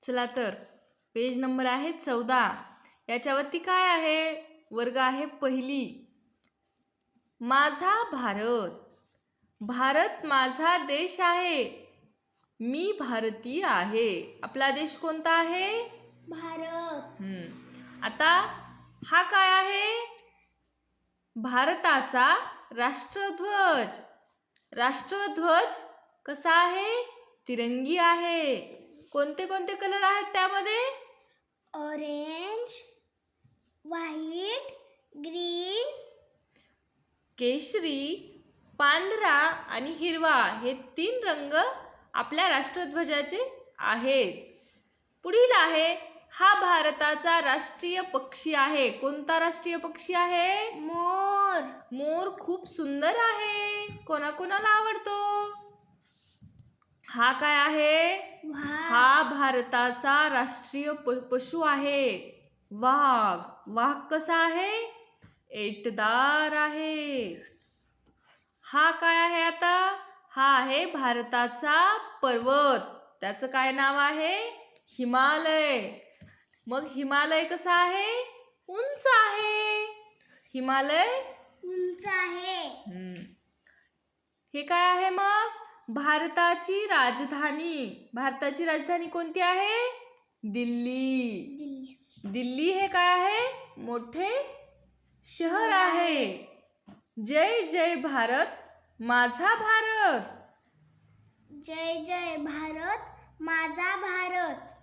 चला तर page number आहे 14. याच्यावरती काय आहे? वर्ग आहे पहिली. माझा भारत. भारत माझा देश आहे. मी भारतीय आहे. आपला देश कोणता आहे? भारत. आता हा काय आहे? भारताचा राष्ट्रध्वज. राष्ट्रध्वज कसा आहे? तिरंगी आहे. कोणते कोणते कलर आहेत त्यामध्ये? ऑरेंज, व्हाईट, ग्रीन, केशरी, पांढरा आणि हिरवा हे 3 रंग आपल्या राष्ट्रध्वजाचे आहेत. पुढील आहे, हा भारताचा राष्ट्रीय पक्षी आहे. कोणता राष्ट्रीय पक्षी आहे? मोर. मोर खूप सुंदर आहे. कोणाकोणाला आवडतो? हा काय आहे? हा भारताचा राष्ट्रीय पशु आहे. वाघ. वाघ कसा आहे? ऐटदार आहे. हा काय आहे आता? हा आहे भारताचा पर्वत. त्याचं काय नाव आहे? हिमालय. मग हिमालय कसा आहे? उंच आहे. हिमालय उंच आहे. हे काय आहे मग? भारताची राजधानी. भारताची राजधानी कोणती आहे? दिल्ली. दिल्ली हे काय आहे? मोठे शहर आहे. जय जय भारत माझा भारत. जय जय भारत माझा भारत.